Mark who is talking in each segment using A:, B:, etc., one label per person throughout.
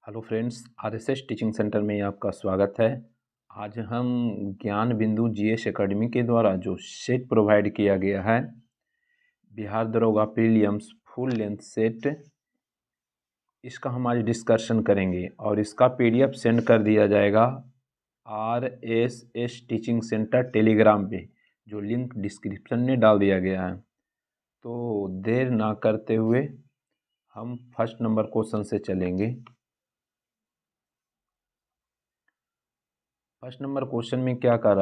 A: Hello friends, RSS teaching centre में आपका स्वागत है। आज हम ज्ञान बिंदु जीएस एकेडमी के द्वारा जो सेट प्रोवाइड किया गया है, बिहार दरोगा प्रीलिम्स फुल लेंथ सेट, इसका हम आज डिस्कशन करेंगे और इसका पीडीएफ सेंड कर दिया जाएगा आरएसएस टीचिंग सेंटर टेलीग्राम पे, जो लिंक डिस्क्रिप्शन में डाल दिया गया है। तो देर ना करते हुए हम फर्स्ट नंबर क्वेश्चन से चलेंगे। फर्स्ट नंबर क्वेश्चन में क्या कर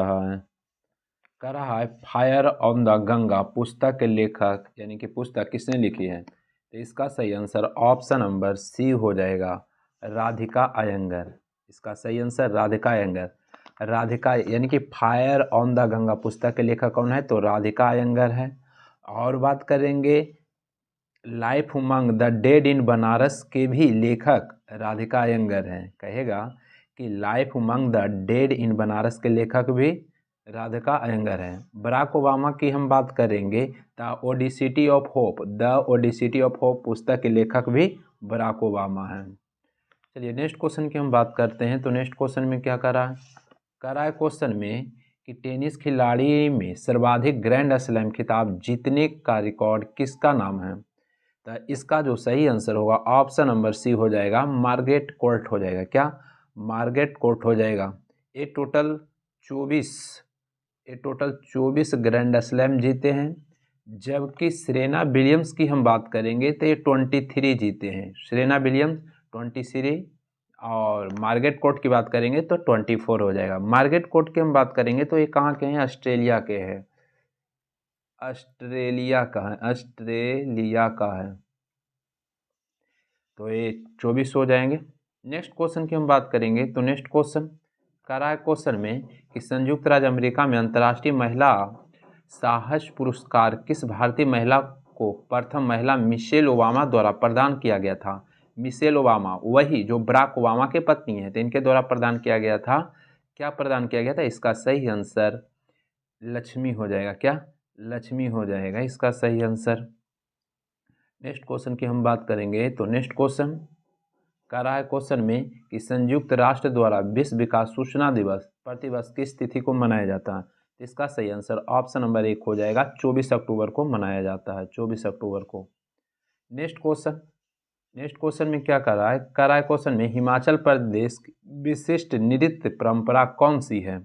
A: रहा है फायर ऑन द गंगा पुस्तक के लेखक यानी कि पुस्तक किसने लिखी है। तो इसका सही आंसर ऑप्शन नंबर सी हो जाएगा, राधिका अयंगर। इसका सही आंसर राधिका अयंगर। राधिका यानी कि फायर ऑन द गंगा पुस्तक के लेखक कौन है, तो राधिका अयंगर है। और बात करेंगे लाइफ उमंग द डेड इन बनारस के भी लेखक राधिका अयंगर हैं। कहेगा कि लाइफ उमंग द डेड इन बनारस के लेखक भी राधिका अयंगर हैं। बराक ओबामा की हम बात करेंगे, the audacity of hope, the audacity of hope पुस्तक के लेखक भी बराक ओबामा हैं। चलिए नेक्स्ट क्वेश्चन की हम बात करते हैं। तो नेक्स्ट क्वेश्चन में क्या कर रहा है क्वेश्चन में कि टेनिस खिलाड़ी में सर्वाधिक ग्रैंड स्लैम खिताब जीतने का रिकॉर्ड किसका नाम है। तो इसका जो सही आंसर होगा ऑप्शन नंबर सी हो जाएगा, मार्गरेट कोर्ट हो जाएगा। क्या, मार्गरेट कोर्ट हो जाएगा। ये टोटल 24 ग्रैंड स्लैम जीते हैं, जबकि सेरेना विलियम्स की हम बात करेंगे तो ये 23 जीते हैं। सेरेना विलियम्स 23 और मार्गरेट कोर्ट की बात करेंगे तो 24 हो जाएगा। मार्गरेट कोर्ट की हम बात करेंगे तो ये कहाँ के हैं, ऑस्ट्रेलिया के हैं। ऑस्ट्रेलिया का है। तो ये 24 हो जाएंगे। नेक्स्ट क्वेश्चन की हम बात करेंगे। तो नेक्स्ट क्वेश्चन क्वेश्चन में कि संयुक्त राज्य अमेरिका में अंतर्राष्ट्रीय महिला साहस पुरस्कार किस भारतीय महिला को प्रथम महिला मिशेल ओबामा द्वारा प्रदान किया गया था। मिशेल ओबामा वही जो बराक ओबामा के पत्नी है, तो इनके द्वारा प्रदान किया गया था। क्या प्रदान किया गया था, इसका सही आंसर लक्ष्मी हो जाएगा। क्या, लक्ष्मी हो जाएगा इसका सही आंसर। नेक्स्ट क्वेश्चन की हम बात करेंगे। तो नेक्स्ट क्वेश्चन क्वेश्चन में कि संयुक्त राष्ट्र द्वारा विश्व विकास सूचना दिवस प्रतिवर्ष किस तिथि को मनाया जाता है। इसका सही आंसर ऑप्शन नंबर 1 हो जाएगा, 24 अक्टूबर को मनाया जाता है, 24 अक्टूबर को। नेक्स्ट क्वेश्चन में क्या कर रहा है क्वेश्चन में हिमाचल प्रदेश की विशिष्ट नृत्य परंपरा कौन सी है।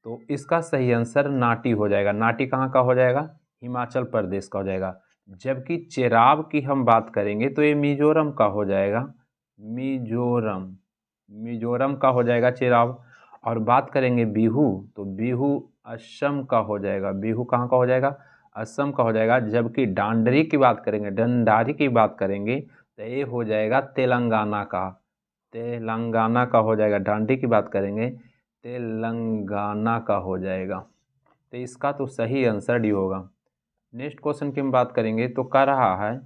A: तो इसका सही आंसर नाटी हो जाएगा। नाटी कहाँ का हो जाएगा, हिमाचल प्रदेश का हो जाएगा। जबकि चेराव की हम बात करेंगे तो ये मिजोरम का हो जाएगा, मिजोरम का हो जाएगा चेराव। और बात करेंगे बिहू, तो बिहू असम का हो जाएगा। बिहू कहाँ का हो जाएगा, असम का हो जाएगा। जबकि डांडरी की बात करेंगे, डंडारी की बात करेंगे तो ये हो जाएगा तेलंगाना का हो जाएगा। डांडी की बात करेंगे तेलंगाना का हो जाएगा। तो इसका तो सही आंसर डी होगा। नेक्स्ट क्वेश्चन की हम बात करेंगे। तो क्वेश्चन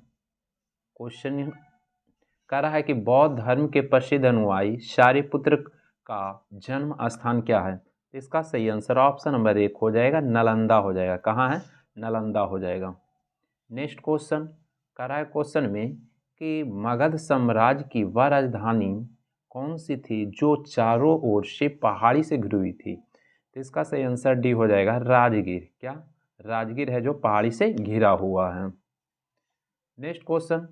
A: कह रहा है कि बौद्ध धर्म के प्रसिद्ध अनुयायी शारिपुत्र का जन्म स्थान क्या है। इसका सही आंसर ऑप्शन नंबर 1 हो जाएगा, नालंदा हो जाएगा। कहाँ है, नालंदा हो जाएगा। नेक्स्ट क्वेश्चन कह रहा है क्वेश्चन में कि मगध साम्राज्य की वह राजधानी कौन सी थी जो चारों ओर से पहाड़ी से घिरी हुई थी। तो इसका सही आंसर डी हो जाएगा, राजगीर। क्या, राजगीर है जो पहाड़ी से घिरा हुआ है। नेक्स्ट क्वेश्चन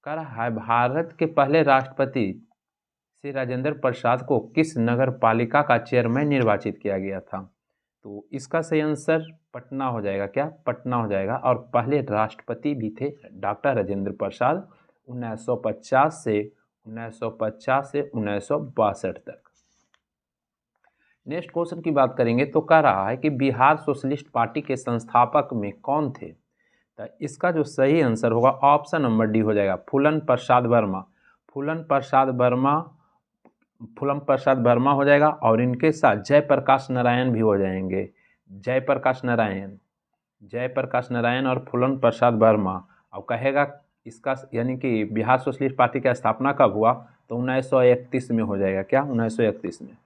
A: कह रहा है भारत के पहले राष्ट्रपति श्री राजेंद्र प्रसाद को किस नगर पालिका का चेयरमैन निर्वाचित किया गया था। तो इसका सही आंसर पटना हो जाएगा। क्या, पटना हो जाएगा। और पहले राष्ट्रपति भी थे डॉक्टर राजेंद्र प्रसाद, 1950 से 1962 तक। नेक्स्ट क्वेश्चन की बात करेंगे। तो कह रहा है कि बिहार सोशलिस्ट पार्टी के संस्थापक में कौन थे। तो इसका जो सही आंसर होगा ऑप्शन नंबर डी हो जाएगा, फूलन प्रसाद वर्मा हो जाएगा। और इनके साथ जयप्रकाश नारायण भी हो जाएंगे। जयप्रकाश नारायण और फूलन प्रसाद वर्मा। और कहेगा इसका यानी कि बिहार सोशलिस्ट पार्टी की स्थापना कब हुआ, तो 1931 में हो जाएगा। क्या, 1931 में।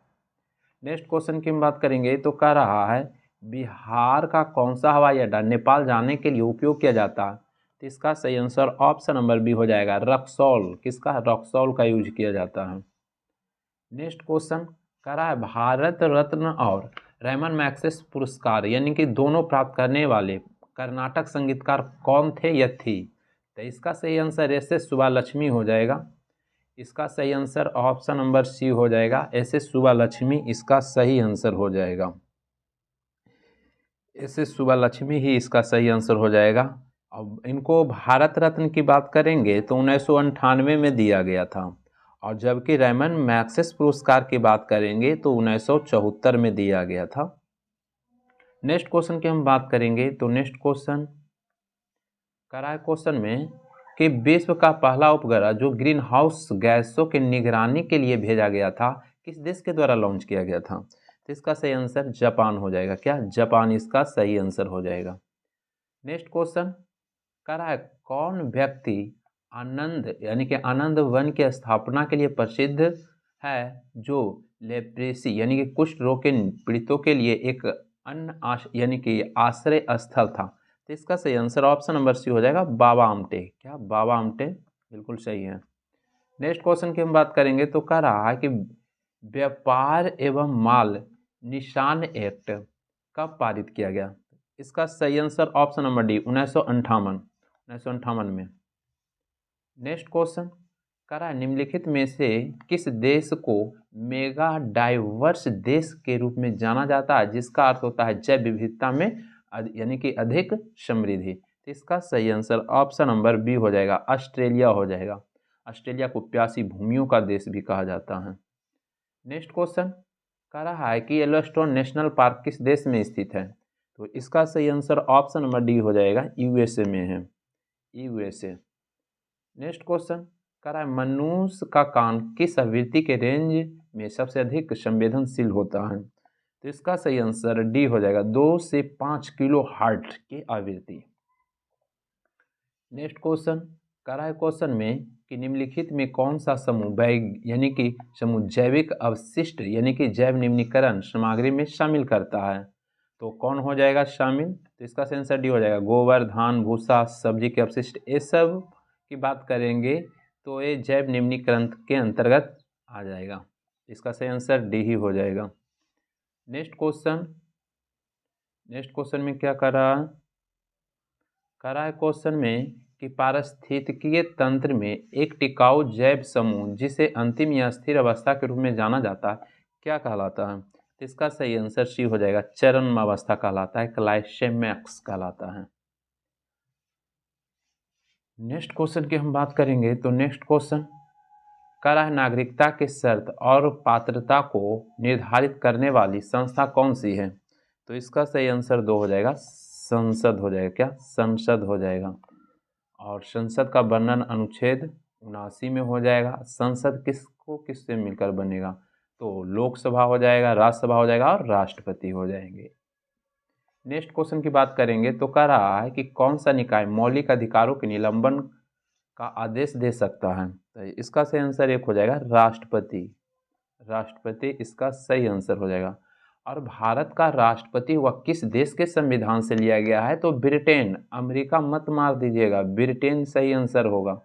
A: नेक्स्ट क्वेश्चन की हम बात करेंगे। तो कह रहा है बिहार का कौन सा हवाई अड्डा नेपाल जाने के लिए उपयोग किया जाता है। तो इसका सही आंसर ऑप्शन नंबर बी हो जाएगा, रक्सौल। किसका? रक्सौल का यूज किया जाता है। नेक्स्ट क्वेश्चन कह रहा है भारत रत्न और रैमन मैग्सेसे पुरस्कार यानी कि दोनों प्राप्त करने वाले कर्नाटक संगीतकार कौन थे या थी? तो इसका सही आंसर एस.एस. सुब्बालक्ष्मी हो जाएगा। इसका सही आंसर ऑप्शन नंबर सी हो जाएगा, एस.एस. सुब्बालक्ष्मी इसका सही आंसर हो जाएगा। एस.एस. सुब्बालक्ष्मी ही इसका सही आंसर हो जाएगा। अब इनको भारत रत्न की बात करेंगे तो 1998 में दिया गया था, और जबकि रैमन मैग्सेसे पुरस्कार की बात करेंगे तो 1974 में दिया गया था। नेक्स्ट क्वेश्चन की हम बात करेंगे तो नेक्स्ट क्वेश्चन करा है क्वेश्चन में कि विश्व का पहला उपग्रह जो ग्रीन हाउस गैसों की निगरानी के लिए भेजा गया था किस देश के द्वारा लॉन्च किया गया था? तो इसका सही आंसर जापान हो जाएगा। क्या? जापान इसका सही आंसर हो जाएगा। नेक्स्ट क्वेश्चन कह रहा है कौन व्यक्ति आनंद यानी कि आनंद वन की स्थापना के लिए प्रसिद्ध है, जो लेप्रेसी यानी कि कुष्ठ रोग के पीड़ितों के लिए एक यानी कि आश्रय स्थल था? तो इसका सही आंसर ऑप्शन नंबर सी हो जाएगा, बाबा आमटे। क्या? बाबा आमटे बिल्कुल सही है। नेक्स्ट क्वेश्चन की हम बात करेंगे तो कह रहा है कि व्यापार एवं माल निशान एक्ट कब पारित किया गया? इसका सही आंसर ऑप्शन नंबर डी, 1958 में। नेक्स्ट क्वेश्चन कह रहा है निम्नलिखित में से किस देश को मेगा डाइवर्स देश के रूप में जाना जाता है, जिसका अर्थ होता है जैव विविधता में यानी कि अधिक समृद्धि? तो इसका सही आंसर ऑप्शन नंबर बी हो जाएगा, ऑस्ट्रेलिया हो जाएगा। ऑस्ट्रेलिया को प्यासी भूमियों का देश भी कहा जाता है। नेक्स्ट क्वेश्चन कह रहा है कि येलोस्टोन नेशनल पार्क किस देश में स्थित है? तो इसका सही आंसर ऑप्शन नंबर डी हो जाएगा, यूएसए में है, यूएसए। नेक्स्ट क्वेश्चन कह रहा है मनुष्य का कान किस आवृत्ति के रेंज में सबसे अधिक संवेदनशील होता है? तो इसका सही आंसर डी हो जाएगा, 2 से 5 किलो हर्ट्ज की आवृत्ति। नेक्स्ट क्वेश्चन कह रहा है क्वेश्चन में कि निम्नलिखित में कौन सा समूह यानी कि समूह जैविक अवशिष्ट यानी कि जैव निम्नीकरण सामग्री में शामिल करता है? तो कौन हो जाएगा शामिल? तो इसका आंसर डी हो जाएगा, गोबर, धान, भूसा, सब्जी के अपशिष्ट, ये सब की बात करेंगे तो ये जैव निम्नीकरण के अंतर्गत आ जाएगा। इसका सही आंसर डी ही हो जाएगा। नेक्स्ट क्वेश्चन में क्या कर रहा है क्वेश्चन में कि पारिस्थितिकीय तंत्र में एक टिकाऊ जैव समूह जिसे अंतिम या स्थिर अवस्था के रूप में जाना जाता है क्या कहलाता है? तो इसका सही आंसर सी हो जाएगा, चरम अवस्था कहलाता है, क्लाइमेक्स कहलाता है। नेक्स्ट क्वेश्चन की हम बात करेंगे तो नेक्स्ट क्वेश्चन कह रहा है नागरिकता के शर्त और पात्रता को निर्धारित करने वाली संस्था कौन सी है? तो इसका सही आंसर दो हो जाएगा, संसद हो जाएगा। क्या? संसद हो जाएगा। और संसद का वर्णन अनुच्छेद 79 में हो जाएगा। संसद किससे मिलकर बनेगा? तो लोकसभा हो जाएगा, राज्यसभा हो जाएगा और राष्ट्रपति हो जाएंगे। नेक्स्ट क्वेश्चन की बात करेंगे तो कह रहा है कि कौन सा निकाय मौलिक अधिकारों के निलंबन का आदेश दे सकता है? तो इसका सही आंसर एक हो जाएगा, राष्ट्रपति। राष्ट्रपति इसका सही आंसर हो जाएगा। और भारत का राष्ट्रपति हुआ किस देश के संविधान से लिया गया है? तो ब्रिटेन। अमेरिका मत मार दीजिएगा, ब्रिटेन सही आंसर होगा।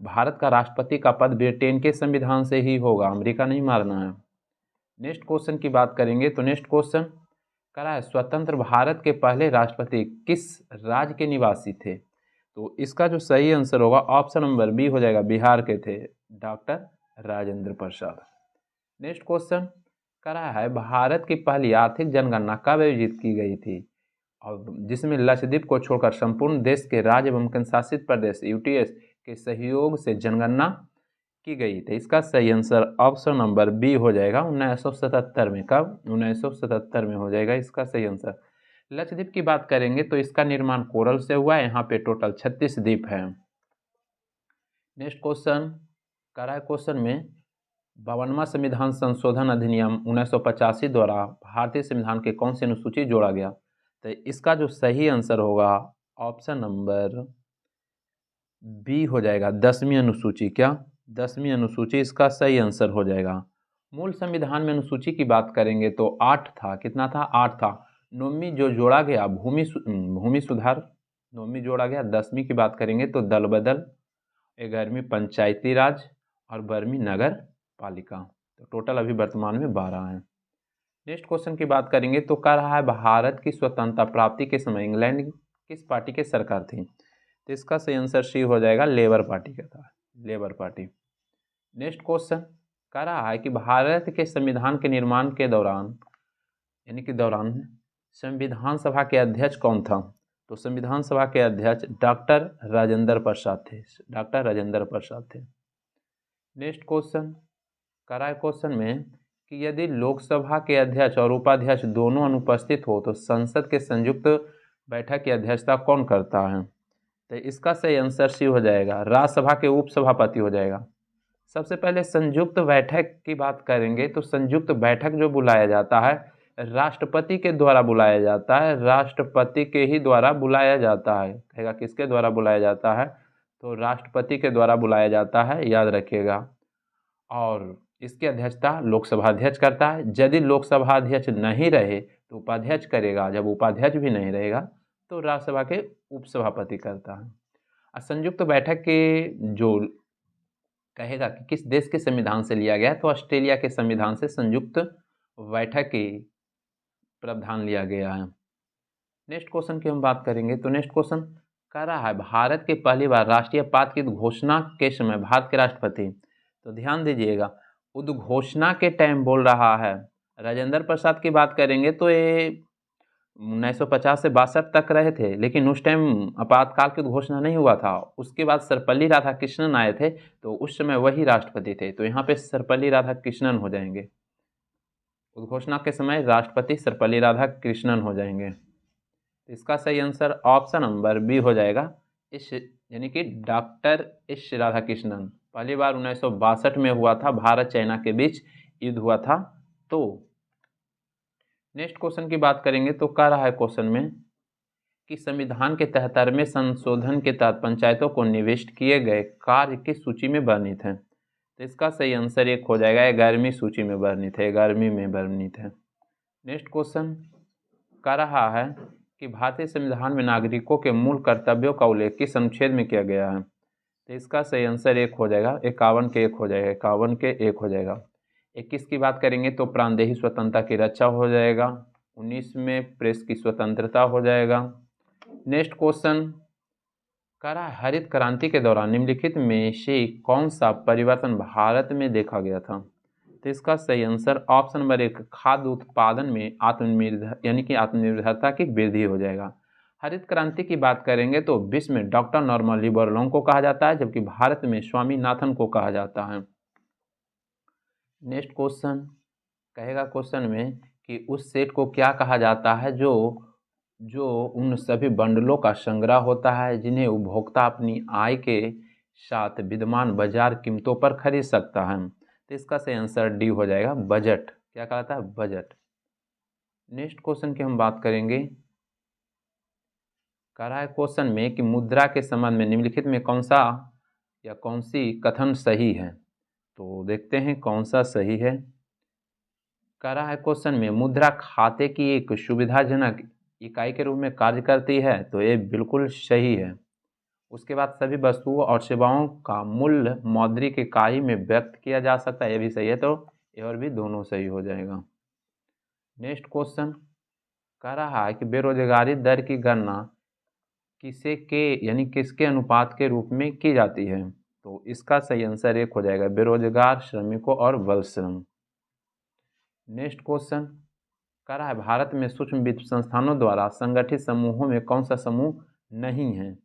A: भारत का राष्ट्रपति का पद ब्रिटेन के संविधान से ही होगा, अमेरिका नहीं मारना है। नेक्स्ट क्वेश्चन की बात करेंगे तो नेक्स्ट क्वेश्चन कह रहा है स्वतंत्र भारत के पहले राष्ट्रपति किस राज्य के निवासी थे? तो इसका जो सही आंसर होगा ऑप्शन नंबर बी हो जाएगा, बिहार के थे, doctor Rajendra Prasad. Next question कह रहा है भारत की पहली आर्थिक जनगणना कब आयोजित की गई थी, और जिसमें लक्षद्वीप को छोड़कर संपूर्ण देश के राज्य एवं केंद्र शासित प्रदेश यूटीएस के सहयोग से जनगणना की गई थी? इसका सही आंसर ऑप्शन नंबर बी हो जाएगा, 1977 में। कब? 1977 में हो जाएगा इसका सही आंसर। लक्षद्वीप की बात करेंगे तो इसका निर्माण कोरल से हुआ है, यहाँ पे टोटल 36 द्वीप हैं। नेक्स्ट क्वेश्चन कह रहा है क्वेश्चन में 52वां संविधान संशोधन अधिनियम 1985 द्वारा भारतीय संविधान के कौन सी अनुसूची जोड़ा गया? तो इसका जो सही आंसर होगा ऑप्शन नंबर बी हो जाएगा, 10वीं अनुसूची। क्या? 10वीं अनुसूची इसका सही आंसर हो जाएगा। मूल संविधान में अनुसूची की बात करेंगे तो 8 था। कितना था? 8 था। 9वीं जो जोड़ा गया भूमि सुधार 9वीं जोड़ा गया। 10वीं की बात करेंगे तो दल बदल, 11वीं पंचायती राज और 12वीं नगर पालिका। तो टोटल अभी वर्तमान में 12 हैं। नेक्स्ट क्वेश्चन की बात करेंगे तो कह रहा है भारत की स्वतंत्रता प्राप्ति के समय इंग्लैंड किस पार्टी की सरकार थी? तो इसका सही आंसर सी हो जाएगा, लेबर पार्टी का था, लेबर पार्टी। नेक्स्ट क्वेश्चन कह रहा है कि भारत के संविधान के निर्माण के दौरान संविधान सभा के अध्यक्ष कौन था? तो संविधान सभा के अध्यक्ष डॉक्टर राजेंद्र प्रसाद थे, डॉक्टर राजेंद्र प्रसाद थे। नेक्स्ट क्वेश्चन कह रहा है क्वेश्चन में कि यदि लोकसभा के अध्यक्ष और उपाध्यक्ष दोनों अनुपस्थित हो तो संसद के संयुक्त बैठक की अध्यक्षता कौन करता है? तो इसका सही आंसर सी हो जाएगा, राज्यसभा के उपसभापति हो जाएगा। सबसे पहले संयुक्त बैठक की बात करेंगे तो संयुक्त बैठक जो बुलाया जाता है राष्ट्रपति के द्वारा बुलाया जाता है, राष्ट्रपति के ही द्वारा बुलाया जाता है। कहेगा किसके द्वारा बुलाया जाता है? तो राष्ट्रपति के द्वारा बुलाया जाता है, याद रखिएगा। और इसकी अध्यक्षता लोकसभा अध्यक्ष करता है। यदि लोकसभा अध्यक्ष नहीं रहे तो उपाध्यक्ष करेगा, जब उपाध्यक्ष भी नहीं रहेगा तो राज्यसभा के उपसभापति करता है। संयुक्त बैठक के जो कहेगा कि किस देश के संविधान से लिया गया, तो ऑस्ट्रेलिया के संविधान से संयुक्त बैठक की प्रावधान लिया गया है। नेक्स्ट क्वेश्चन की हम बात करेंगे तो नेक्स्ट क्वेश्चन कह रहा है भारत के पहली बार राष्ट्रीय पात की घोषणा के समय भारत के राष्ट्रपति, तो ध्यान दीजिएगा उद्घोषणा के टाइम बोल रहा है। राजेंद्र प्रसाद की बात करेंगे तो ये 1950 से 62 तक रहे थे, लेकिन उस टाइम आपातकाल की घोषणा नहीं हुआ था। उसके बाद सर्वपल्ली राधाकृष्णन आए थे, तो उस समय वही राष्ट्रपति थे, तो यहाँ पे सर्वपल्ली राधाकृष्णन हो जाएंगे। उद्घोषणा के समय राष्ट्रपति सर्वपल्ली राधाकृष्णन हो जाएंगे। इसका सही आंसर ऑप्शन नंबर बी हो जाएगा, इस यानी कि डॉक्टर एस राधाकृष्णन। पहली बार 1962 में हुआ था, भारत चाइना के बीच युद्ध हुआ था। तो नेक्स्ट क्वेश्चन की बात करेंगे तो कह रहा है क्वेश्चन में कि संविधान के 73वें संशोधन के तहत पंचायतों को निविष्ट किए गए कार्य किस सूची में वर्णित है? तो इसका सही आंसर एक हो जाएगा, 11वीं सूची में वर्णित है, 11वीं में वर्णित है। नेक्स्ट क्वेश्चन कह रहा है कि भारतीय संविधान में नागरिकों के मूल कर्तव्यों का उल्लेख किस अनुच्छेद में किया गया है? तो इसका सही आंसर एक हो जाएगा, 51 के 1 हो जाएगा, 51 के 1 हो जाएगा। 21 की बात करेंगे तो प्राणदेही स्वतंत्रता की रक्षा हो जाएगा। 19 में प्रेस की स्वतंत्रता हो जाएगा। नेक्स्ट क्वेश्चन कह रहा है हरित क्रांति के दौरान निम्नलिखित में से कौन सा परिवर्तन भारत में देखा गया था? तो इसका सही आंसर ऑप्शन नंबर 1 खाद्य उत्पादन में आत्मनिर्भर यानी कि आत्मनिर्भरता की वृद्धि हो जाएगा। हरित क्रांति की बात करेंगे तो विश्व में डॉक्टर नॉर्मन बोरलॉन्ग को कहा जाता है, जबकि भारत में स्वामीनाथन को कहा जाता है। नेक्स्ट क्वेश्चन कहेगा क्वेश्चन में कि उस सेट को क्या कहा जाता है जो उन सभी बंडलों का संग्रह होता है जिन्हें उपभोक्ता अपनी आय के साथ विद्यमान बाजार कीमतों पर खरीद सकता है। तो इसका सही आंसर डी हो जाएगा, बजट। क्या कहलाता है? बजट। नेक्स्ट क्वेश्चन की हम बात करेंगे। कह रहा है क्वेश्चन में कि मुद्रा के संबंध में निम्नलिखित में कौन सा या कौन सी कथन सही है? तो देखते हैं कौन सा सही है। कह रहा है क्वेश्चन में मुद्रा खाते की एक सुविधाजनक इकाई के रूप में कार्य करती है, तो ये बिल्कुल सही है। उसके बाद सभी वस्तुओं और सेवाओं का मूल्य मौद्रिक इकाई में व्यक्त किया जा सकता है, ये भी सही है, तो ये और भी दोनों सही हो जाएगा। नेक्स्ट क्वेश्चन कह रहा है कि बेरोजगारी दर की गणना किसके अनुपात के रूप में की जाती है? तो इसका सही आंसर एक हो जाएगा, बेरोजगार श्रमिकों और बल श्रम। नेक्स्ट क्वेश्चन कह रहा है भारत में सूक्ष्म वित्त संस्थानों द्वारा संगठित समूहों में कौन सा समूह नहीं है?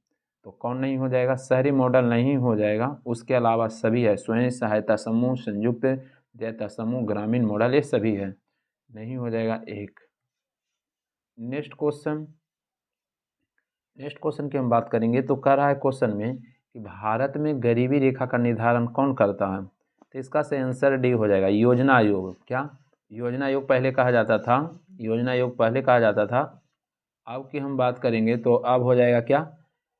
A: तो कौन नहीं हो जाएगा? शहरी मॉडल नहीं हो जाएगा, उसके अलावा सभी है। स्वयं सहायता समूह, संयुक्त देयता समूह, ग्रामीण मॉडल, ये सभी है, नहीं हो जाएगा एक। नेक्स्ट क्वेश्चन की हम बात करेंगे तो कह रहा है क्वेश्चन में कि भारत में गरीबी रेखा का निर्धारण कौन करता है? तो इसका सही आंसर डी हो जाएगा, योजना आयोग। क्या योजना आयोग पहले कहा जाता था? योजना आयोग पहले कहा जाता था। अब की हम बात करेंगे तो अब हो जाएगा क्या?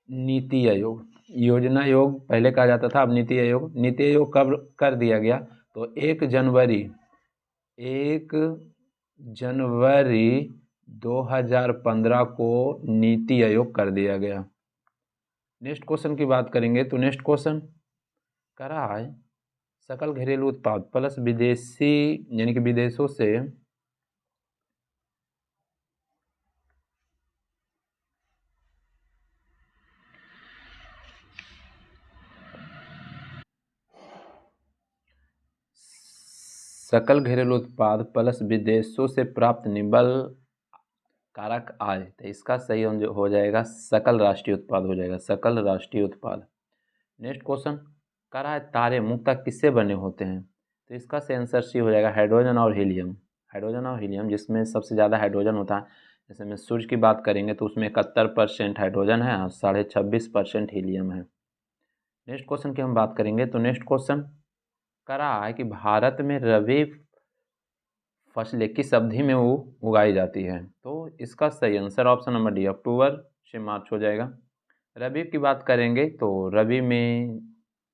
A: नीति आयोग। योजना आयोग पहले कहा जाता था, अब नीति आयोग। नीति आयोग कब कर दिया गया? तो 1 जनवरी 2015 को नीति आयोग कर दिया गया। नेक्स्ट क्वेश्चन की बात करेंगे तो नेक्स्ट क्वेश्चन कह रहा है सकल घरेलू उत्पाद प्लस विदेशी यानी कि विदेशों से सकल घरेलू उत्पाद प्लस विदेशों से प्राप्त निबल कारक आय, तो इसका सही हो जाएगा सकल राष्ट्रीय उत्पाद हो जाएगा, सकल राष्ट्रीय उत्पाद। नेक्स्ट क्वेश्चन कह रहा है तारे मुख्यतः किससे बने होते हैं, तो इसका सही आंसर सी हो जाएगा हाइड्रोजन और हीलियम। हाइड्रोजन और हीलियम जिसमें सबसे ज़्यादा हाइड्रोजन होता है। जैसे में सूर्य की बात करेंगे तो उसमें 71% हाइड्रोजन है और 26.5% हीलियम है। नेक्स्ट क्वेश्चन की हम बात करेंगे तो नेक्स्ट क्वेश्चन कह रहा है कि भारत में रबी फसलें किस अवधि में वो उगाई जाती है, तो इसका सही आंसर ऑप्शन नंबर डी अक्टूबर से मार्च हो जाएगा। रबी की बात करेंगे तो रबी में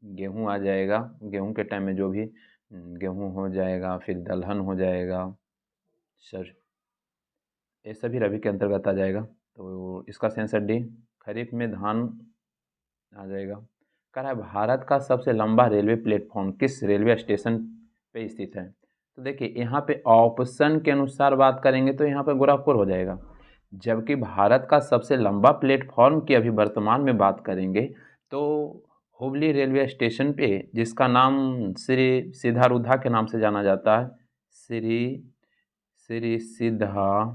A: गेहूं आ जाएगा, गेहूं के टाइम में जो भी गेहूं हो जाएगा, फिर दलहन हो जाएगा, सर ये सभी रबी के अंतर्गत आ जाएगा। तो इसका सही आंसर डी खरीफ में धान आ जाएगा। कह रहा है भारत का सबसे लंबा रेलवे प्लेटफॉर्म किस रेलवे स्टेशन पे स्थित है, तो देखिए यहाँ पे ऑप्शन के अनुसार बात करेंगे तो यहाँ पे गोरखपुर हो जाएगा, जबकि भारत का सबसे लंबा प्लेटफॉर्म की अभी वर्तमान में बात करेंगे तो हुबली रेलवे स्टेशन पे, जिसका नाम श्री सिधारुधा के नाम से जाना जाता है, श्री सिधारुधा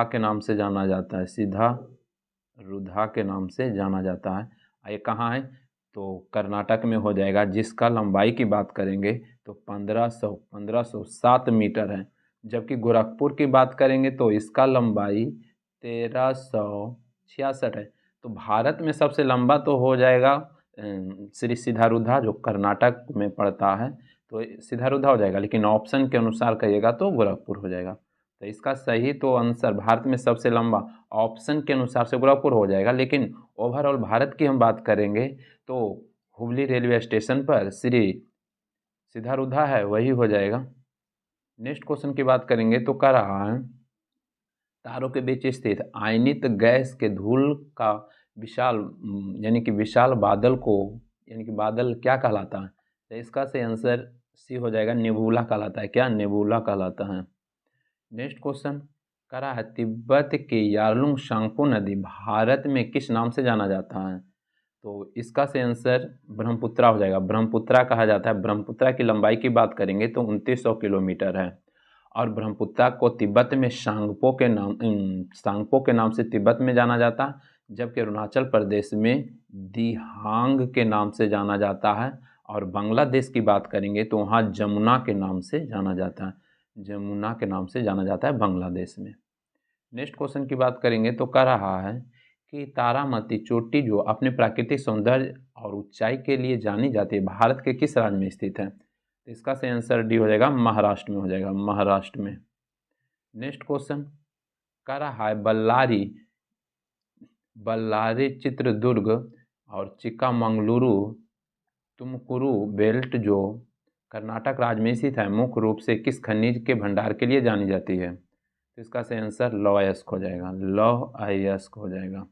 A: के नाम से जाना जाता है, सिधारुधा के नाम से जाना जाता है। ये कहाँ है, तो कर्नाटक में हो जाएगा, जिसका लंबाई की बात करेंगे तो 1507 मीटर है। जबकि गोरखपुर की बात करेंगे तो इसका लंबाई 1366 है। तो भारत में सबसे लंबा तो हो जाएगा श्री सिधारुधा जो कर्नाटक में पड़ता है, तो सिधारुधा हो जाएगा, लेकिन ऑप्शन के अनुसार कहिएगा तो गोरखपुर हो जाएगा। तो इसका सही तो आंसर भारत में सबसे लंबा ऑप्शन के अनुसार से गोरखपुर हो जाएगा, लेकिन ओवरऑल भारत की हम बात करेंगे तो हुबली रेलवे स्टेशन पर श्री सिधारुधा है वही हो जाएगा। नेक्स्ट क्वेश्चन की बात करेंगे तो कह रहा है तारों के बीच स्थित आयनित गैस के धूल का विशाल यानी कि विशाल बादल को यानी कि बादल क्या कहलाता है, तो इसका सही आंसर सी हो जाएगा नेबुला कहलाता है। क्या नेबुला कहलाता है। नेक्स्ट क्वेश्चन कह रहा है तिब्बत के यारलुंग सांगपो नदी भारत में किस नाम से जाना जाता है, तो इसका से आंसर ब्रह्मपुत्रा हो जाएगा, ब्रह्मपुत्रा कहा जाता है। ब्रह्मपुत्रा की लंबाई की बात करेंगे तो 2900 किलोमीटर है और ब्रह्मपुत्रा को तिब्बत में सांगपो के नाम से तिब्बत में जाना जाता है, जबकि अरुणाचल प्रदेश में दिहांग के नाम से जाना जाता है और बांग्लादेश की बात करेंगे तो वहाँ जमुना के नाम से जाना जाता है, जमुना के नाम से जाना जाता है बांग्लादेश में। नेक्स्ट क्वेश्चन की बात करेंगे तो कह रहा है कि तारामती चोटी जो अपने प्राकृतिक सौंदर्य और ऊंचाई के लिए जानी जाती है भारत के किस राज्य में स्थित है, तो इसका सही आंसर डी हो जाएगा, महाराष्ट्र में हो जाएगा, महाराष्ट्र में। नेक्स्ट क्वेश्चन कह रहा है बल्लारी चित्रदुर्ग और चिक्कामंगलुरु तुमकुरु बेल्ट जो कर्नाटक राज्य में स्थित है मुख्य रूप से किस खनिज के भंडार के लिए जानी जाती है, तो इसका सही आंसर लौह अयस्क हो जाएगा, लौह अयस्क हो जाएगा।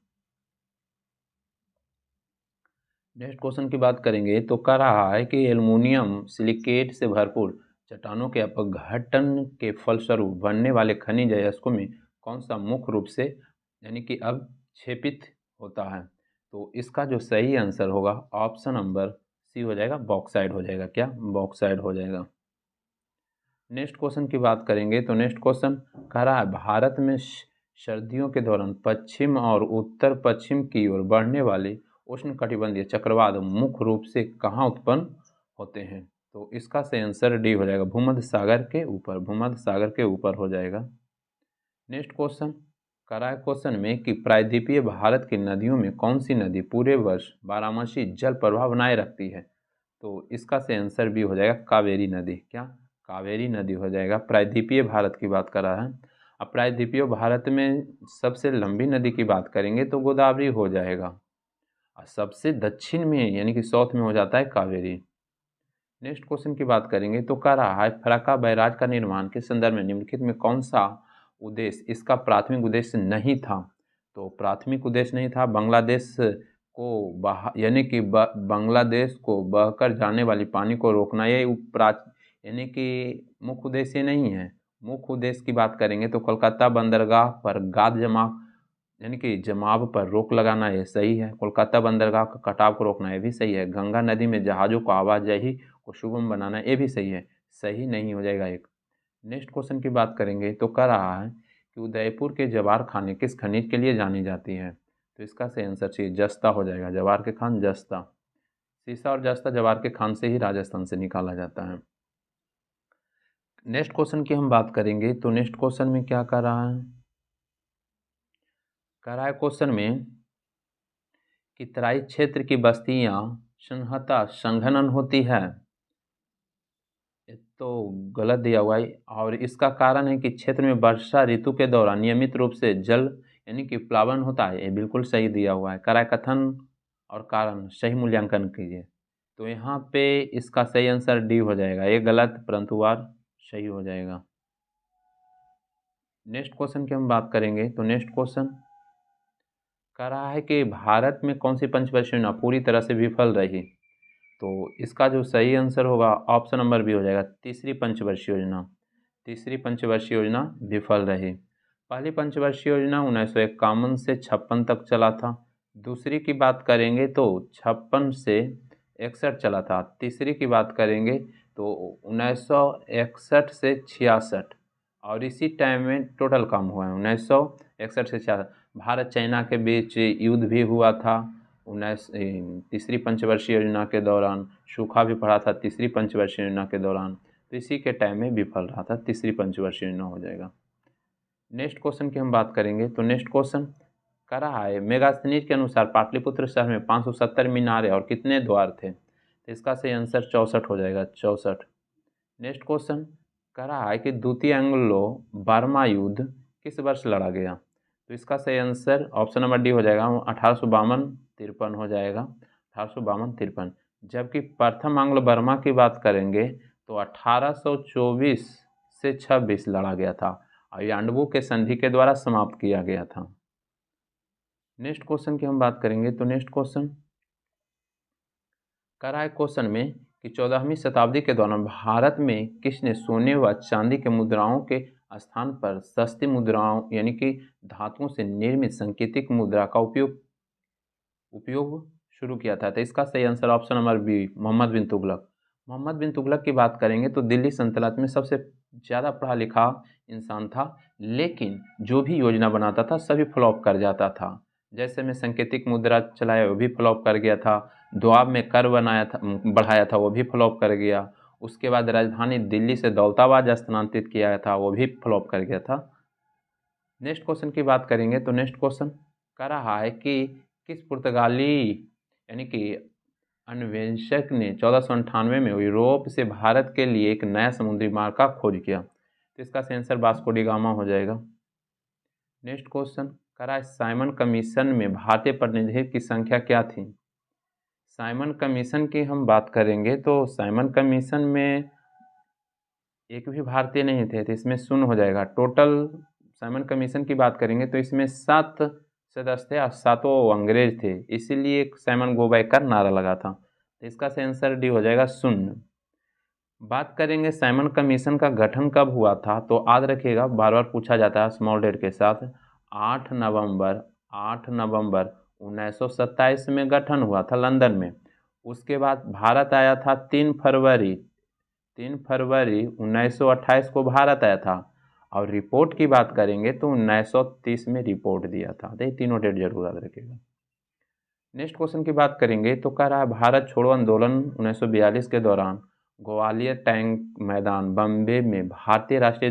A: नेक्स्ट क्वेश्चन की बात करेंगे तो कह रहा है कि एल्युमिनियम सिलिकेट से भरपूर चट्टानों के अपघटन के फलस्वरूप बनने वाले खनिज अयस्कों में कौन सा मुख्य रूप से यानी कि अवक्षेपित होता है, तो इसका जो सही आंसर होगा ऑप्शन नंबर सी हो जाएगा, बॉक्साइड हो जाएगा। क्या बॉक्साइड हो जाएगा। नेक्स्ट क्वेश्चन की बात करेंगे तो नेक्स्ट क्वेश्चन कह रहा है भारत में सर्दियों के दौरान पश्चिम और उत्तर पश्चिम की ओर बढ़ने वाले उष्णकटिबंधीय चक्रवात मुख्य रूप से कहाँ उत्पन्न होते हैं, तो इसका सही आंसर डी हो जाएगा, भूमध्य सागर के ऊपर, भूमध्य सागर के ऊपर हो जाएगा। नेक्स्ट क्वेश्चन कह रहा है क्वेश्चन में कि प्रायद्वीपीय भारत की नदियों में कौन सी नदी पूरे वर्ष बारहमासी जल प्रवाह बनाए रखती है, तो इसका सही आंसर भी हो जाएगा कावेरी नदी। क्या कावेरी नदी हो जाएगा। प्रायद्वीपीय भारत की बात कर रहा है। अब प्रायद्वीपीय भारत में सबसे लंबी नदी की बात करेंगे तो गोदावरी हो जाएगा और सबसे दक्षिण में यानी कि साउथ में हो जाता है कावेरी। नेक्स्ट क्वेश्चन की बात करेंगे तो कह रहा है फरक्का बैराज का निर्माण के संदर्भ में निम्नलिखित में कौन सा उद्देश्य इसका प्राथमिक उद्देश्य नहीं था। तो प्राथमिक उद्देश्य नहीं था बांग्लादेश को यानी कि बांग्लादेश को बहकर जाने वाली पानी को रोकना, ये यानी कि मुख्य उद्देश्य नहीं है। मुख्य उद्देश्य की बात करेंगे तो कोलकाता बंदरगाह पर गाद जमाव यानी कि जमाव पर रोक लगाना, ये सही है। कोलकाता बंदरगाह का कटाव को रोकना, ये भी सही है। गंगा नदी में जहाज़ों को आवाजाही को सुगम बनाना, ये भी सही है। सही नहीं हो जाएगा एक। नेक्स्ट क्वेश्चन की बात करेंगे तो कह रहा है कि उदयपुर के जवार खाने किस खनिज के लिए जानी जाती है। तो इसका सही आंसर चाहिए जस्ता हो जाएगा। जवार के खान जस्ता, सीसा और जस्ता जवार के खान से ही राजस्थान से निकाला जाता है। नेक्स्ट क्वेश्चन की हम बात करेंगे तो नेक्स्ट क्वेश्चन में क्या कर रहा है, कह रहा है क्वेश्चन में कि तराई क्षेत्र की बस्तियां संहता संघनन होती है, तो गलत दिया हुआ है। और इसका कारण है कि क्षेत्र में वर्षा ऋतु के दौरान नियमित रूप से जल यानी कि प्लावन होता है, ये बिल्कुल सही दिया हुआ है। कराए कथन और कारण सही मूल्यांकन कीजिए। तो यहाँ पे इसका सही आंसर डी हो जाएगा। ये गलत परंतु वार सही हो जाएगा। नेक्स्ट क्वेश्चन की हम बात करेंगे तो नेक्स्ट क्वेश्चन कह रहा है कि भारत में कौन सी पंचवर्षीय योजना पूरी तरह से विफल रही। तो इसका जो सही आंसर होगा ऑप्शन नंबर बी हो जाएगा, तीसरी पंचवर्षीय योजना। तीसरी पंचवर्षीय योजना विफल रही। पहली पंचवर्षीय योजना 1951 से 56 तक चला था। दूसरी की बात करेंगे तो 56 से 61 चला था। तीसरी की बात करेंगे तो 1961 से 66 और इसी टाइम में टोटल काम हुआ है 1961 से 66। भारत चाइना के बीच युद्ध भी हुआ था तीसरी पंचवर्षीय योजना के दौरान। सूखा भी पड़ा था तीसरी पंचवर्षीय योजना के दौरान। तो इसी के टाइम में विफल रहा था, तीसरी पंचवर्षीय योजना हो जाएगा। नेक्स्ट क्वेश्चन की हम बात करेंगे तो नेक्स्ट क्वेश्चन कह रहा है मेगास्थनीज के अनुसार पाटलिपुत्र शहर में 570 मीनारे और कितने द्वार थे। तो इसका सही आंसर 64 हो जाएगा, 64। नेक्स्ट क्वेश्चन कह रहा है कि द्वितीय एंग्लो बर्मा युद्ध किस वर्ष लड़ा गया। तो इसका सही आंसर ऑप्शन नंबर डी हो जाएगा, 1852-53 हो जाएगा, 1852-53। जबकि प्रथम आंग्लो बर्मा की बात करेंगे तो 1824 से 26 लड़ा गया था और यांडबू के संधि के द्वारा समाप्त किया गया था। नेक्स्ट क्वेश्चन की हम बात करेंगे तो नेक्स्ट क्वेश्चन कह रहा है क्वेश्चन में कि 14वीं शताब्दी के दौरान भारत में किसने सोने व चांदी के मुद्राओं के स्थान पर सस्ती मुद्राओं यानी कि धातुओं से निर्मित सांकेतिक मुद्रा का उपयोग शुरू किया था। तो इसका सही answer option number B, Mohammad bin Tughlaq. Mohammad bin Tughlaq की बात करेंगे तो दिल्ली सल्तनत में सबसे ज़्यादा पढ़ा लिखा इंसान था, लेकिन जो भी योजना बनाता था सभी फ्लॉप कर जाता था। जैसे में सांकेतिक मुद्रा चलाया वो भी फ्लॉप कर गया था, दोआब में कर बनाया था बढ़ाया था वो भी फ्लॉप कर गया, उसके बाद राजधानी दिल्ली से दौलताबाद स्थानांतरित किया था वो भी फ्लॉप कर गया था। नेक्स्ट क्वेश्चन की बात करेंगे तो नेक्स्ट क्वेश्चन कह रहा है कि किस पुर्तगाली यानी कि अन्वेषक ने 1498 में यूरोप से भारत के लिए एक नया समुद्री मार्ग का खोज किया। तो इसका आंसर वास्को डी गामा हो जाएगा। नेक्स्ट क्वेश्चन कह रहा है साइमन कमीशन में भारतीय प्रतिनिधि की संख्या क्या थी। साइमन कमीशन की हम बात करेंगे तो साइमन कमीशन में एक भी भारतीय नहीं थे, तो इसमें शून्य हो जाएगा। टोटल साइमन कमीशन की बात करेंगे तो इसमें 7 सदस्य थे और 7 अंग्रेज थे, इसीलिए साइमन गो बाय का नारा लगा था। तो इसका आंसर डी हो जाएगा, शून्य। बात करेंगे साइमन कमीशन का गठन कब हुआ था, तो याद रखिएगा बार बार पूछा जाता है स्मॉल डेट के साथ। 8 नवंबर 1927 में गठन हुआ था लंदन में। उसके बाद भारत आया था 3 फरवरी 1928 को भारत आया था। और रिपोर्ट की बात करेंगे तो 1930 में रिपोर्ट दिया था। तो ये तीनों डेट जरूर याद रखिएगा। नेक्स्ट क्वेश्चन की बात करेंगे तो कह रहा है भारत छोड़ो आंदोलन 1942 के दौरान ग्वालियर टैंक मैदान बम्बे में भारतीय राष्ट्रीय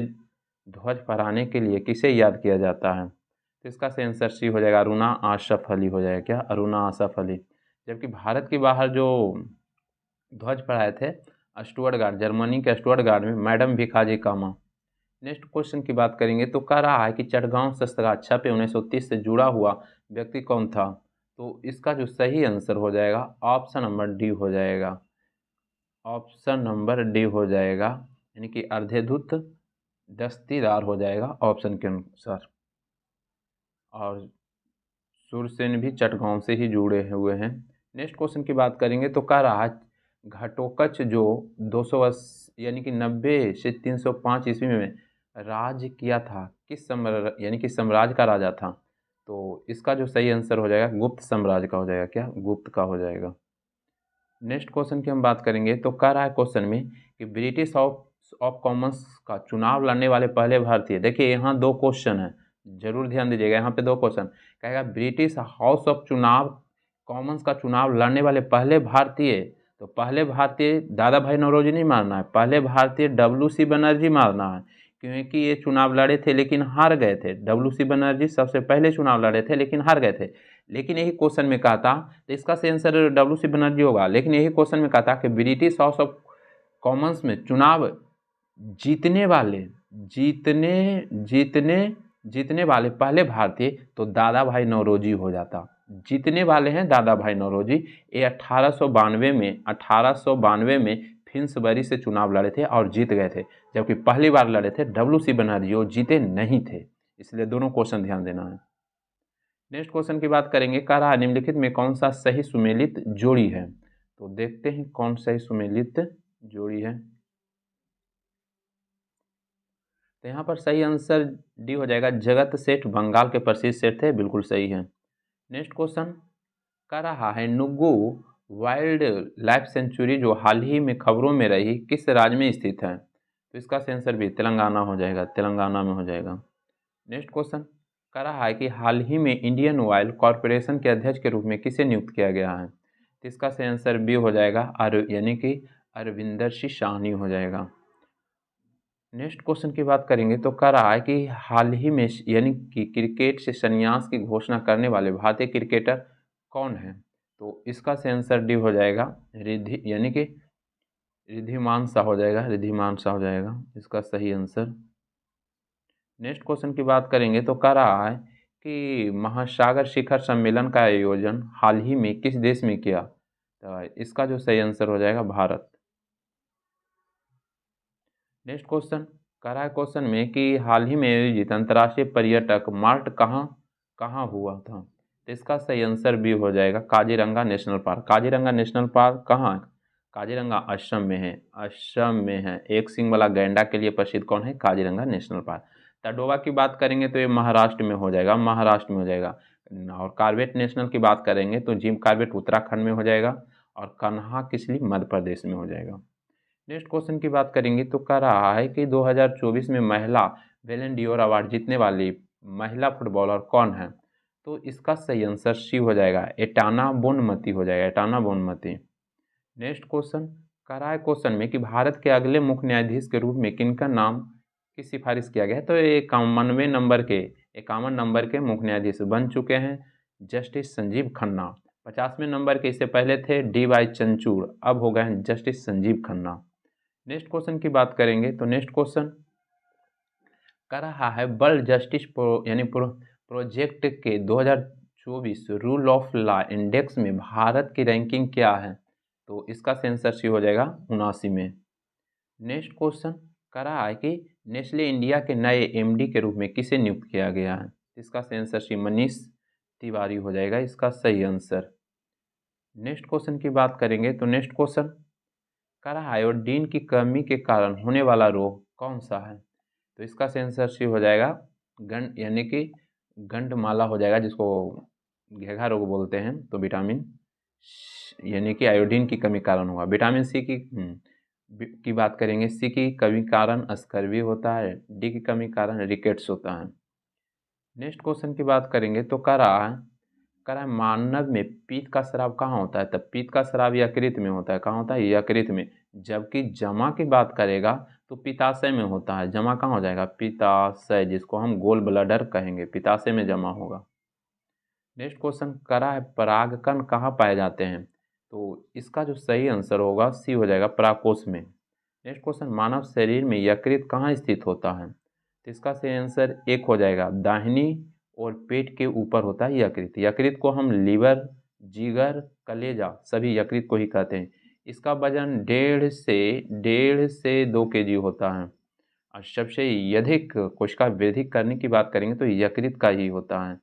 A: ध्वज फहराने के लिए किसे याद किया जाता है। तो इसका आंसर सी हो जाएगा, अरुणा आसफ अली हो जाएगा। क्या, अरुणा आसफ अली। जबकि भारत के बाहर जो ध्वज फहराए थे स्टुअर्टगार्ड, जर्मनी के स्टुअर्टगार्ड में मैडम भिखाजी कामा। नेक्स्ट क्वेश्चन की बात करेंगे तो कह रहा है कि चटगांव शस्त्रागार छपे 1930 से जुड़ा हुआ व्यक्ति कौन था। तो इसका जो सही आंसर हो जाएगा ऑप्शन नंबर डी हो जाएगा, ऑप्शन नंबर डी हो जाएगा, यानी कि अर्धेधुत दस्तीदार हो जाएगा ऑप्शन के अनुसार। और सूरसेन भी चटगांव से ही जुड़े हुए हैं। नेक्स्ट क्वेश्चन की बात करेंगे तो कह रहा है घटोत्कच जो 280 यानी कि 90 से 305 ईस्वी में राज किया था, किस यानी कि साम्राज्य का राजा था। तो इसका जो सही आंसर हो जाएगा गुप्त साम्राज्य का हो जाएगा। क्या? गुप्त का हो जाएगा। नेक्स्ट क्वेश्चन की हम बात करेंगे तो कह रहा है क्वेश्चन में कि ब्रिटिश ऑफ कॉमन्स का चुनाव लड़ने वाले पहले भारतीय। देखिए यहाँ दो क्वेश्चन है, जरूर ध्यान दीजिएगा, यहाँ पे दो क्वेश्चन कहेगा ब्रिटिश हाउस ऑफ चुनाव कॉमन्स का चुनाव लड़ने वाले पहले भारतीय। तो पहले भारतीय दादा भाई नौरोजी नहीं मारना है, पहले भारतीय WC बनर्जी मारना है, क्योंकि ये चुनाव लड़े थे लेकिन हार गए थे। WC बनर्जी सबसे पहले चुनाव लड़े थे लेकिन हार गए थे। लेकिन यही क्वेश्चन में कहा था, तो इसका सही आंसर WC बनर्जी होगा। लेकिन यही क्वेश्चन में कहा था कि ब्रिटिश हाउस ऑफ कॉमन्स में चुनाव जीतने वाले पहले भारतीय, तो दादा भाई नौरोजी हो जाता। जीतने वाले हैं दादा भाई नौरोजी। ये 1892 में फिन्सबरी से चुनाव लड़े थे और जीत गए थे, जबकि पहली बार लड़े थे WC बनर्जी, वो जीते नहीं थे। इसलिए दोनों क्वेश्चन ध्यान देना है। नेक्स्ट क्वेश्चन की बात करेंगे, कह रहा है निम्नलिखित में कौन सा सही सुमेलित जोड़ी है। तो देखते हैं कौन सही सुमेलित जोड़ी है। तो यहाँ पर सही आंसर डी हो जाएगा, जगत सेठ बंगाल के प्रसिद्ध सेठ थे, बिल्कुल सही है। नेक्स्ट क्वेश्चन कह रहा है नुगु वाइल्ड लाइफ सेंचुरी जो हाल ही में खबरों में रही किस राज्य में स्थित है। तो इसका आंसर भी तेलंगाना हो जाएगा, तेलंगाना में हो जाएगा। नेक्स्ट क्वेश्चन कह रहा है कि हाल ही में इंडियन ऑयल कॉरपोरेशन के अध्यक्ष के रूप में किसे नियुक्त किया गया है। तो इसका आंसर बी हो जाएगा, यानी कि अरविंदर सिंह साहनी हो जाएगा। नेक्स्ट क्वेश्चन की बात करेंगे तो कह रहा है कि हाल ही में यानी कि क्रिकेट से संन्यास की घोषणा करने वाले भारतीय क्रिकेटर कौन है। तो इसका आंसर डी हो जाएगा, रिद्धि यानी कि रिद्धिमान शाह हो जाएगा, रिद्धिमान शाह हो जाएगा इसका सही आंसर। नेक्स्ट क्वेश्चन की बात करेंगे तो कह रहा है कि महासागर शिखर सम्मेलन का आयोजन हाल ही में किस देश में किया। तो इसका जो सही आंसर हो जाएगा भारत। नेक्स्ट क्वेश्चन कह रहा है क्वेश्चन में कि हाल ही में आयोजित अंतर्राष्ट्रीय पर्यटक मार्ट कहाँ हुआ था। तो इसका सही आंसर भी हो जाएगा Kaziranga national park. Kaziranga national park कहाँ है? काजीरंगा असम में है, असम में है। एक सिंग वाला गैंडा के लिए प्रसिद्ध कौन है? Kaziranga national park. तडोबा की बात करेंगे तो ये महाराष्ट्र में हो जाएगा, महाराष्ट्र में हो जाएगा। और कार्बेट नेशनल की बात करेंगे तो जिम कार्बेट उत्तराखंड में हो जाएगा और कन्हा किसली मध्य प्रदेश में हो जाएगा। नेक्स्ट क्वेश्चन की बात करेंगे तो कह रहा है कि 2024 में महिला बैलन डी'ओर अवार्ड जीतने वाली महिला फुटबॉलर कौन है। तो इसका सही आंसर सी हो जाएगा, एटाना बोनमती हो जाएगा, एटाना बोनमती। नेक्स्ट क्वेश्चन कह रहा है क्वेश्चन में कि भारत के अगले मुख्य न्यायाधीश के रूप में किनका नाम की सिफारिश किया गया है। तो ये 51 नंबर के मुख्य न्यायाधीश बन चुके हैं जस्टिस संजीव खन्ना। 50वें नंबर के इससे पहले थे DY चंद्रचूड़, अब हो गए हैं justice Sanjeev Khanna. Next question की बात करेंगे तो नेक्स्ट क्वेश्चन कर रहा है वर्ल्ड जस्टिस यानी प्रोजेक्ट के 2024 रूल ऑफ लॉ इंडेक्स में भारत की रैंकिंग क्या है। तो इसका आंसर सी हो जाएगा 79 में। नेक्स्ट क्वेश्चन कर रहा है कि नेस्ले इंडिया के नए MD के रूप में किसे नियुक्त किया गया है। इसका आंसर सी मनीष तिवारी हो जाएगा, इसका सही आंसर। नेक्स्ट क्वेश्चन की बात करेंगे तो नेक्स्ट क्वेश्चन कह रहा है आयोडीन की कमी के कारण होने वाला रोग कौन सा है। तो इसका आंसर सी हो जाएगा गंड यानी कि गंडमाला हो जाएगा, जिसको घेघा रोग बोलते हैं। तो विटामिन यानी कि आयोडीन की कमी कारण होगा। विटामिन सी की बात करेंगे, सी की कमी कारण स्कर्वी होता है, डी की कमी कारण रिकेट्स होता है। नेक्स्ट क्वेश्चन की बात करेंगे तो कह रहा है मानव में पित्त का स्राव कहाँ होता है। तब पित्त का स्राव यकृत में होता है। कहाँ होता है? यकृत में। जबकि जमा की बात करेगा तो पित्ताशय में होता है। जमा कहाँ हो जाएगा? पित्ताशय, जिसको हम गोल ब्लडर कहेंगे, पित्ताशय में जमा होगा। नेक्स्ट क्वेश्चन करा है परागकण कहाँ पाए जाते हैं। तो इसका जो सही आंसर होगा सी हो जाएगा, परागकोश में। नेक्स्ट क्वेश्चन मानव शरीर में यकृत कहाँ स्थित होता है। तो इसका सही आंसर एक हो जाएगा, दाहिनी और पेट के ऊपर होता है यकृत। यकृत को हम लीवर, जिगर, कलेजा सभी यकृत को ही कहते हैं। इसका वजन 1.5 से 2 kg होता है। और सबसे अधिक कोशिका वृद्धि करने की बात करेंगे तो यकृत का ही होता है।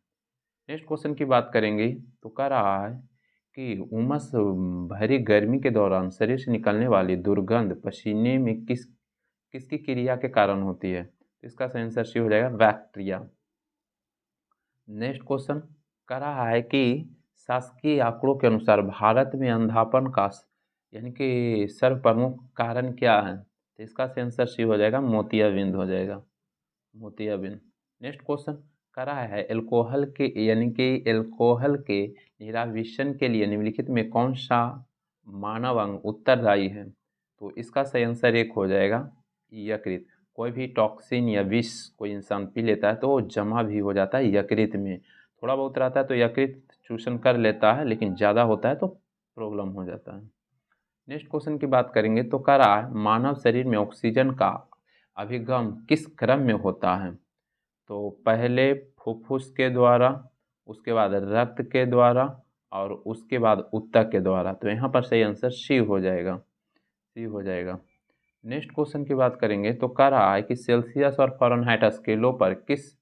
A: नेक्स्ट क्वेश्चन की बात करेंगे तो कह रहा है कि उमस भरी गर्मी के दौरान शरीर से निकलने वाली दुर्गंध पसीने में किसकी क्रिया के कारण होती है? तो इसका सही आंसर सी हो जाएगा, बैक्टीरिया। नेक्स्ट क्वेश्चन कह रहा है कि शासकीय आंकड़ों के अनुसार भारत में अंधापन का यानी कि सर्वप्रमुख कारण क्या है? तो इसका सही आंसर सी हो जाएगा, मोतियाबिंद हो जाएगा, मोतियाबिंद। नेक्स्ट क्वेश्चन कह रहा है एल्कोहल के यानी कि एल्कोहल के निराविशन के लिए निम्नलिखित में कौन सा मानव अंग उत्तरदायी है? तो इसका सही आंसर एक हो जाएगा, यकृत। कोई भी टॉक्सिन या विष कोई इंसान पी लेता है तो वो जमा भी हो जाता है यकृत में। थोड़ा बहुत रहता है तो यकृत चूषण कर लेता है, लेकिन ज़्यादा होता है तो प्रॉब्लम हो जाता है। नेक्स्ट क्वेश्चन की बात करेंगे तो कह रहा है मानव शरीर में ऑक्सीजन का अभिगम किस क्रम में होता है? तो पहले फुफ्फुस के द्वारा, उसके बाद रक्त के द्वारा और उसके बाद ऊतक के द्वारा। तो यहाँ पर सही आंसर सी हो जाएगा, सी हो जाएगा। नेक्स्ट क्वेश्चन की बात करेंगे तो कह रहा है कि सेल्सियस और फ़ारेनहाइट स्केलों पर किस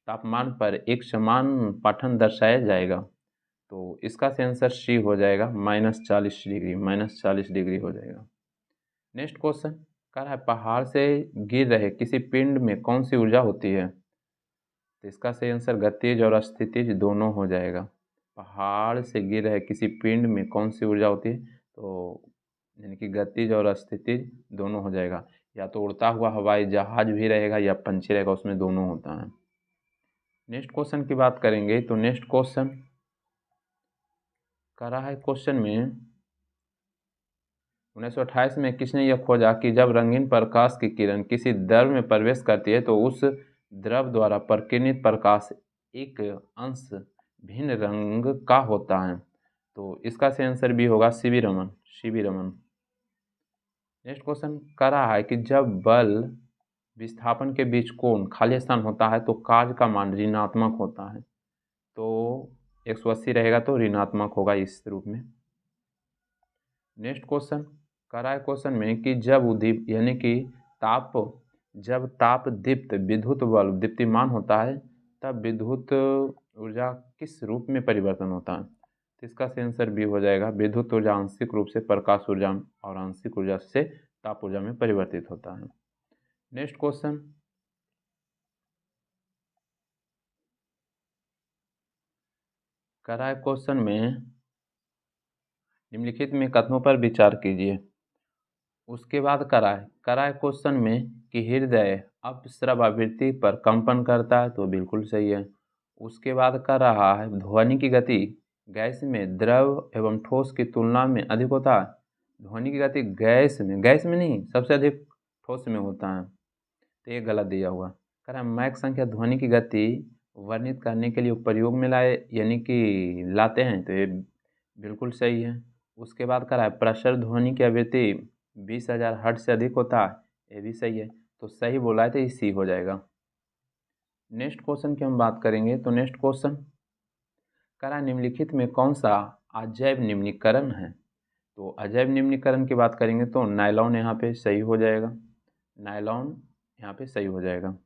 A: तापमान पर एक समान पठन दर्शाया जाएगा? तो इसका सही आंसर सी हो जाएगा, -40 डिग्री, -40 डिग्री हो जाएगा। नेक्स्ट क्वेश्चन कह रहा है पहाड़ से गिर रहे किसी पिंड में कौन सी ऊर्जा होती है? तो इसका सही आंसर गतिज और स्थितिज दोनों हो जाएगा। पहाड़ से गिर रहे किसी पिंड में कौन सी ऊर्जा होती है? तो यानी कि गतिज और स्थितिज दोनों हो जाएगा। या तो उड़ता हुआ हवाई जहाज भी रहेगा या पंछी रहेगा, उसमें दोनों होता है। नेक्स्ट क्वेश्चन की बात करेंगे तो नेक्स्ट क्वेश्चन कह रहा है क्वेश्चन में 1928 में किसने यह खोजा कि जब रंगीन प्रकाश की किरण किसी द्रव में प्रवेश करती है तो उस द्रव द्वारा प्रकीर्णित प्रकाश एक अंश भिन्न रंग का होता है? तो इसका सही आंसर भी होगा CV Raman, CV Raman. Next question कह रहा है कि जब बल विस्थापन के बीच कोण खाली स्थान होता है तो कार्य का मान ऋणात्मक होता है। तो 180 रहेगा तो ऋणात्मक होगा इस रूप में। नेक्स्ट क्वेश्चन कह रहा है क्वेश्चन में कि जब उद्दीप यानी कि जब ताप दीप्त विद्युत बल्ब दीप्तिमान होता है तब विद्युत ऊर्जा किस रूप में परिवर्तन होता है? तो इसका सही आंसर भी हो जाएगा, विद्युत ऊर्जा आंशिक रूप से प्रकाश ऊर्जा और आंशिक ऊर्जा से ताप ऊर्जा में परिवर्तित होता है। नेक्स्ट क्वेश्चन कह रहा है क्वेश्चन में निम्नलिखित में कथनों पर विचार कीजिए। उसके बाद कराए क्वेश्चन में कि हृदय अपस्रव आवृत्ति पर कंपन करता है, तो बिल्कुल सही है। उसके बाद कर रहा है ध्वनि की गति गैस में द्रव एवं ठोस की तुलना में अधिक होता है। ध्वनि की गति गैस में नहीं, सबसे अधिक ठोस में होता है, तो ये गलत दिया हुआ। कह रहा है मैक संख्या ध्वनि की गति वर्णित करने के लिए प्रयोग में यानी कि लाते हैं, तो ये बिल्कुल सही है। उसके बाद कह रहा है प्रेशर ध्वनि की आवृत्ति 20,000 हर्ट्ज से अधिक होता है, ये भी सही है। तो सही बोला है तो ये सी हो जाएगा। नेक्स्ट क्वेश्चन की हम बात करेंगे तो नेक्स्ट क्वेश्चन कह रहा है निम्नलिखित में कौन सा अजैव निम्नीकरण है? तो अजैव निम्नीकरण की बात करेंगे तो नायलॉन यहाँ पे सही हो जाएगा, नायलॉन यहाँ पे सही हो जाएगा।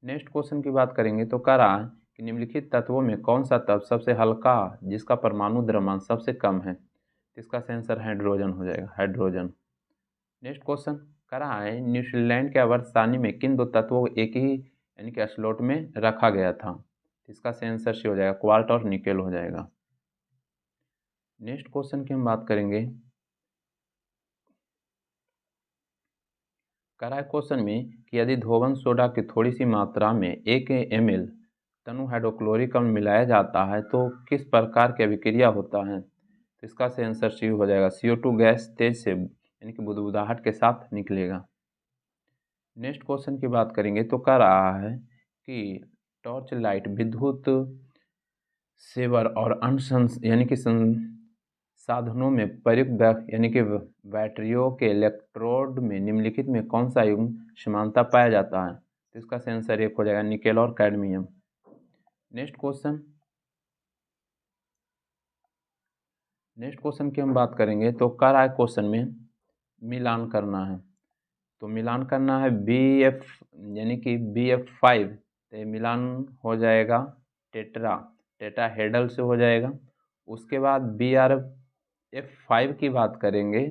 A: नेक्स्ट क्वेश्चन की बात करेंगे तो कह रहा है कि निम्नलिखित तत्वों में कौन सा तत्व सबसे हल्का जिसका परमाणु द्रव्यमान सबसे कम है? इसका आंसर हाइड्रोजन हो जाएगा, हाइड्रोजन। नेक्स्ट क्वेश्चन कह रहा है न्यूजीलैंड के आवर्त सारणी में किन दो तत्वों को एक ही यानी कि स्लॉट में रखा गया था? इसका आंसर सी हो जाएगा, क्वार्ट और निकेल हो जाएगा। नेक्स्ट क्वेश्चन की हम बात करेंगे कह रहा है क्वेश्चन में कि यदि धोवन सोडा की थोड़ी सी मात्रा में 1 ml तनु हाइड्रोक्लोरिक अम्ल मिलाया जाता है तो किस प्रकार की अभिक्रिया होता है? तो इसका आंसर सी हो जाएगा, CO2 गैस तेज से यानी कि बुदबुदाहट के साथ निकलेगा। नेक्स्ट क्वेश्चन की बात करेंगे तो कह रहा है कि टॉर्च लाइट विद्युत सेवर और अन्य यानी कि साधनों में प्रयुक्त यानी कि बैटरियों के इलेक्ट्रोड में निम्नलिखित में कौन सा युग्म समानता पाया जाता है? तो इसका आंसर एक हो जाएगा, निकेल और cadmium. Next question next question की हम बात करेंगे तो कर आए क्वेश्चन में मिलान करना है, तो मिलान करना है BF यानी कि BF5, तो ये मिलान हो जाएगा टेट्राहेड्रल से हो जाएगा। उसके बाद BRF5 की बात करेंगे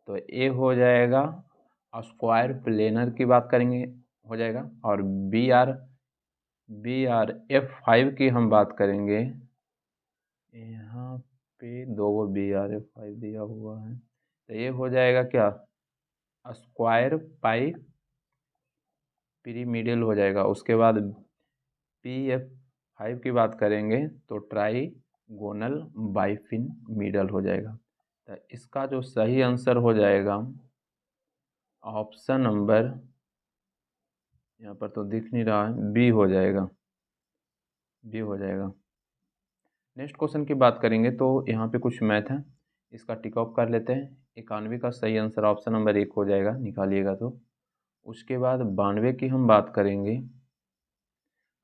A: तो ये हो जाएगा स्क्वायर प्लेनर की बात करेंगे हो जाएगा। और BRF5 की हम बात करेंगे, यहाँ पे दो BRF5 दिया हुआ है, तो ये हो जाएगा क्या स्क्वायर पाई पिरीमिडल हो जाएगा। उसके बाद BF5 की बात करेंगे तो ट्राईगोनल बाइफिन हो जाएगा। तो इसका जो सही आंसर हो जाएगा ऑप्शन नंबर, यहाँ पर तो दिख नहीं रहा है, बी हो जाएगा, बी हो जाएगा। नेक्स्ट क्वेश्चन की बात करेंगे तो यहाँ पे कुछ मैथ है, इसका टिक ऑफ कर लेते हैं। 91 का सही आंसर ऑप्शन नंबर 1 हो जाएगा, निकालिएगा तो। उसके बाद 92 की हम बात करेंगे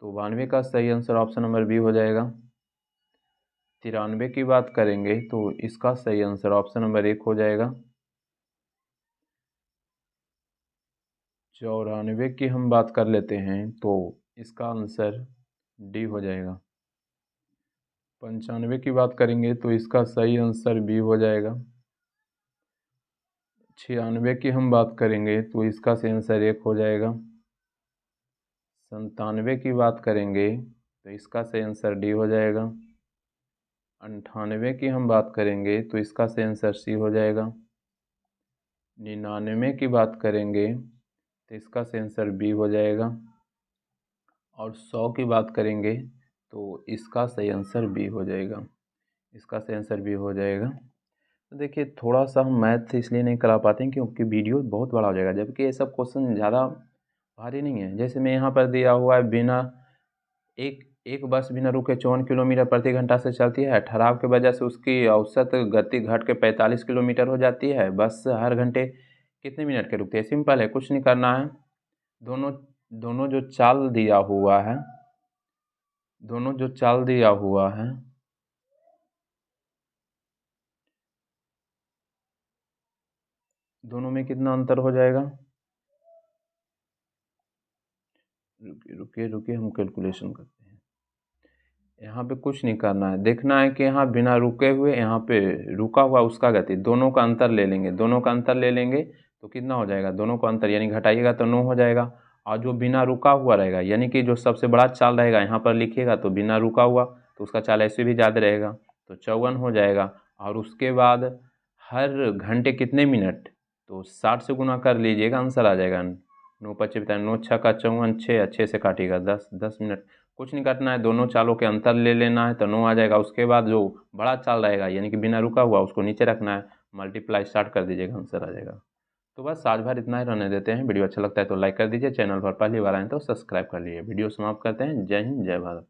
A: तो 92 का सही आंसर ऑप्शन नंबर बी हो जाएगा। 93 की बात करेंगे तो इसका सही आंसर ऑप्शन नंबर 1 हो जाएगा। 94 की हम बात कर लेते हैं तो इसका आंसर डी हो जाएगा। 95 की बात करेंगे तो इसका सही आंसर बी हो जाएगा। 96 की हम बात करेंगे तो इसका सही आंसर 1 हो जाएगा। 97 की बात करेंगे तो इसका सही आंसर डी हो जाएगा। 98 की हम बात करेंगे तो इसका सही आंसर सी हो जाएगा। 99 की बात करेंगे तो इसका सही आंसर बी हो जाएगा। और 100 की बात करेंगे तो इसका सही आंसर बी हो जाएगा, इसका सही आंसर बी हो जाएगा। तो देखिए थोड़ा सा हम मैथ इसलिए नहीं करा पाते हैं क्योंकि वीडियो बहुत बड़ा हो जाएगा, जबकि ये सब क्वेश्चन ज़्यादा भारी नहीं है। जैसे मैं यहाँ पर दिया हुआ है बिना एक बस बिना रुके 54 किलोमीटर प्रति घंटा से चलती है। ठहराव की वजह से उसकी औसत गति घट के 45 किलोमीटर हो जाती है। बस हर घंटे कितने मिनट के रुकती है? सिंपल है, कुछ नहीं करना है। दोनों जो चाल दिया हुआ है, दोनों जो चाल दिया हुआ है, दोनों में कितना अंतर हो जाएगा? रुकिए हम कैलकुलेशन करते हैं। यहाँ पे कुछ नहीं करना है, देखना है कि यहाँ बिना रुके हुए, यहाँ पे रुका हुआ उसका गति, दोनों का अंतर ले लेंगे। दोनों का अंतर ले लेंगे तो कितना हो जाएगा? दोनों का अंतर यानी घटाइएगा तो 9 हो जाएगा। और जो बिना रुका हुआ रहेगा यानी कि जो सबसे बड़ा चाल रहेगा यहाँ पर लिखिएगा तो बिना रुका हुआ, तो उसका चाल ऐसे भी ज़्यादा रहेगा, तो 54 हो जाएगा। और उसके बाद हर घंटे कितने मिनट? तो 60 से गुना कर लीजिएगा, आंसर आ जाएगा। 9 पच्चीस 9 छः का 54, 6 से काटिएगा 10 मिनट। कुछ नहीं करना है, दोनों चालों के अंतर ले लेना है तो 9 आ जाएगा। उसके बाद जो बड़ा चाल रहेगा यानी कि बिना रुका हुआ उसको नीचे रखना है, मल्टीप्लाई स्टार्ट कर दीजिएगा, आंसर आ जाएगा। तो बस आज भर इतना ही रहने देते हैं। वीडियो अच्छा लगता है तो लाइक कर दीजिए, चैनल पर पहली बार आए तो सब्सक्राइब कर लीजिए। वीडियो समाप्त करते हैं। जय हिंद, जय भारत।